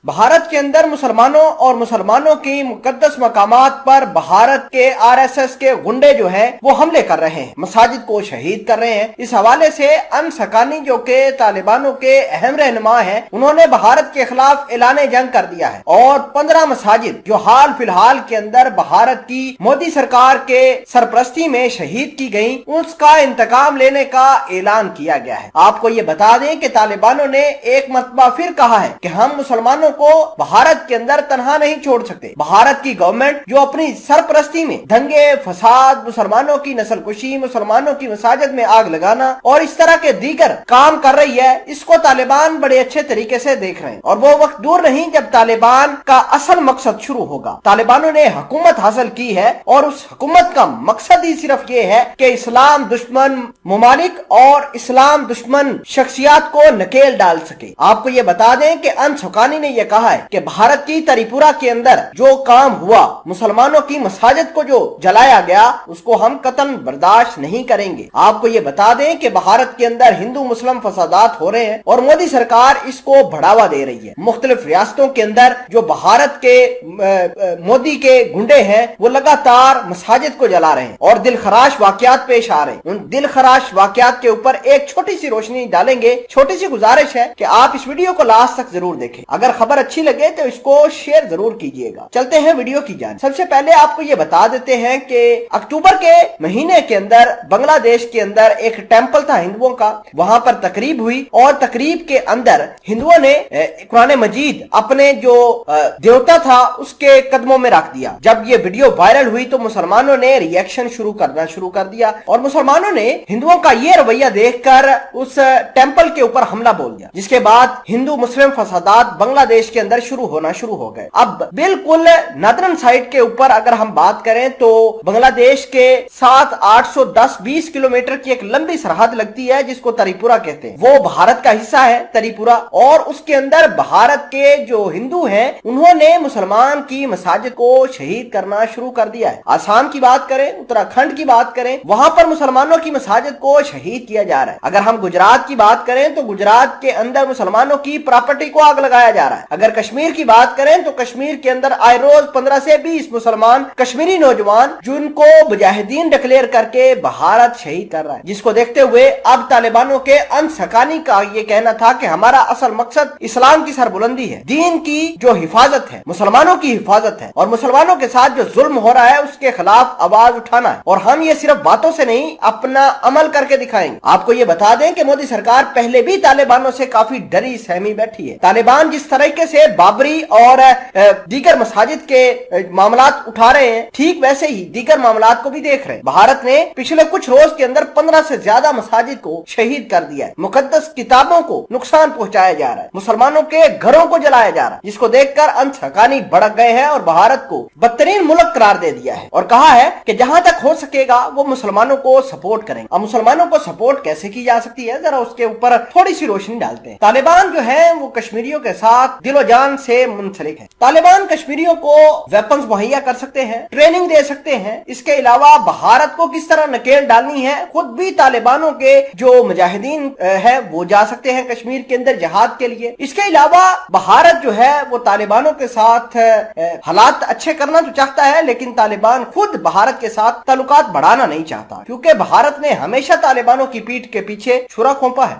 भारत के अंदर मुसलमानों और मुसलमानों की मुकद्दस मकामात पर भारत के आरएसएस के गुंडे जो है वो हमले कर रहे हैं, मसाजिद को शहीद कर रहे हैं। इस हवाले से अनस हक्कानी जो के तालिबानों के अहम रहनुमा हैं, उन्होंने भारत के खिलाफ ऐलान जंग कर दिया है और 15 मसाजिद जो हाल फिलहाल के अंदर भारत की मोदी सरकार के सरपरस्ती में शहीद की गयी, उसका इंतकाम लेने का ऐलान किया गया है। आपको ये बता दें कि तालिबानों ने एक मरतबा फिर कहा है कि हम मुसलमानों को भारत के अंदर तनहा नहीं छोड़ सकते। भारत की गवर्नमेंट जो अपनी सरपरस्ती में दंगे फसाद, मुसलमानों की नस्ल कुशी, मुसलमानों की मसाजिद में आग लगाना और इस तरह के दीगर काम कर रही है, इसको तालिबान बड़े अच्छे तरीके से देख रहे हैं और वो वक्त दूर नहीं जब तालिबान का असल मकसद शुरू होगा। तालिबानों ने हुकूमत हासिल की है और उस हुकूमत का मकसद ही सिर्फ ये है कि इस्लाम दुश्मन मुमालिक और इस्लाम दुश्मन शख्सियात को नकेल डाल सके। आपको ये बता दें कि अनस हक्कानी ने यह कहा है कि भारत की त्रिपुरा के अंदर जो काम हुआ, मुसलमानों की मसाजिद को जो जलाया गया, उसको हम कतन बर्दाश्त नहीं करेंगे। आपको ये बता दें कि भारत के अंदर हिंदू मुस्लिम फसादात हो रहे हैं और मोदी सरकार इसको बढ़ावा दे रही है। मुख्तलिफ रियासतों के अंदर जो भारत के मोदी के गुंडे हैं वो लगातार मसाजिद को जला रहे हैं और दिल खराश वाकयात पेश आ रहे हैं। उन दिल खराश वाकयात के ऊपर एक छोटी सी रोशनी डालेंगे। छोटी सी गुजारिश है कि आप इस वीडियो को लास्ट तक जरूर देखें। अगर खबर अच्छी लगे तो इसको शेयर जरूर कीजिएगा। चलते हैं वीडियो की जान। सबसे पहले आपको ये बता देते हैं कि अक्टूबर के महीने के अंदर बांग्लादेश के अंदर एक टेंपल था हिंदुओं का, वहां पर तकरीब हुई और तकरीब के अंदर हिंदुओं ने कुरान मजीद अपने जो देवता था उसके कदमों में रख दिया। जब ये वीडियो वायरल हुई तो मुसलमानों ने रिएक्शन करना शुरू कर दिया और मुसलमानों ने हिंदुओं का ये रवैया देखकर उस टेंपल के ऊपर हमला बोल दिया, जिसके बाद हिंदू मुस्लिम फसादात बांग्लादेश के अंदर शुरू हो गए। अब बिल्कुल नदरन साइड के ऊपर अगर हम बात करें तो बांग्लादेश के 700-810-20 किलोमीटर की एक लंबी सरहद लगती है जिसको त्रिपुरा कहते हैं। वो भारत का हिस्सा है त्रिपुरा और उसके अंदर भारत के जो हिंदू हैं उन्होंने मुसलमान की मसाजिद को शहीद करना शुरू कर दिया है। आसाम की बात करें, उत्तराखंड की बात करें, वहां पर मुसलमानों की मसाजिद को शहीद किया जा रहा है। अगर हम गुजरात की बात करें तो गुजरात के अंदर मुसलमानों की प्रॉपर्टी को आग लगाया जा रहा है। अगर कश्मीर की बात करें तो कश्मीर के अंदर आए रोज 15 से 20 मुसलमान कश्मीरी नौजवान जिनको मुजाहिदीन डिक्लेयर करके भारत शहीद कर रहा है, जिसको देखते हुए अब तालिबानों के अनस हक्कानी का ये कहना था कि हमारा असल मकसद इस्लाम की सरबुलंदी है, दीन की जो हिफाजत है, मुसलमानों की हिफाजत है और मुसलमानों के साथ जो जुल्म हो रहा है उसके खिलाफ आवाज उठाना है और हम ये सिर्फ बातों से नहीं अपना अमल करके दिखाएंगे। आपको ये बता दें कि मोदी सरकार पहले भी तालिबानों से काफी डरी सहमी बैठी है। तालिबान जिस तरीके से बाबरी और दीगर मसाजिद के मामलात उठा रहे हैं, ठीक वैसे ही दीगर मामलात को भी देख रहे हैं। भारत ने पिछले कुछ रोज के अंदर 15 से ज्यादा मसाजिद को शहीद कर दिया है। मुकद्दस किताबों को नुकसान पहुंचाया जा रहा है, मुसलमानों के घरों को जलाया जा रहा है, जिसको देखकर अनस हक्कानी भड़क गए हैं और भारत को बदतरीन मुल्क करार दे दिया है और कहा है कि जहां तक हो सकेगा वो मुसलमानों को सपोर्ट करेंगे। अब मुसलमानों को सपोर्ट कैसे की जा सकती है, जरा उसके ऊपर थोड़ी सी रोशनी डालते हैं। तालिबान जो है वो कश्मीरियों के साथ दिलो जान से मुंसलिक है। तालिबान कश्मीरियों को वेपन्स मुहैया कर सकते हैं, ट्रेनिंग दे सकते हैं। इसके अलावा भारत को किस तरह नकेल डालनी है, खुद भी तालिबानों के जो मुजाहिदीन है वो जा सकते हैं कश्मीर के अंदर जिहाद के लिए। इसके अलावा भारत जो है वो तालिबानों के साथ हालात अच्छे करना तो चाहता है, लेकिन तालिबान खुद भारत के साथ ताल्लुकात बढ़ाना नहीं चाहता, क्योंकि भारत ने हमेशा तालिबानों की पीठ के पीछे छुरा खोपा है।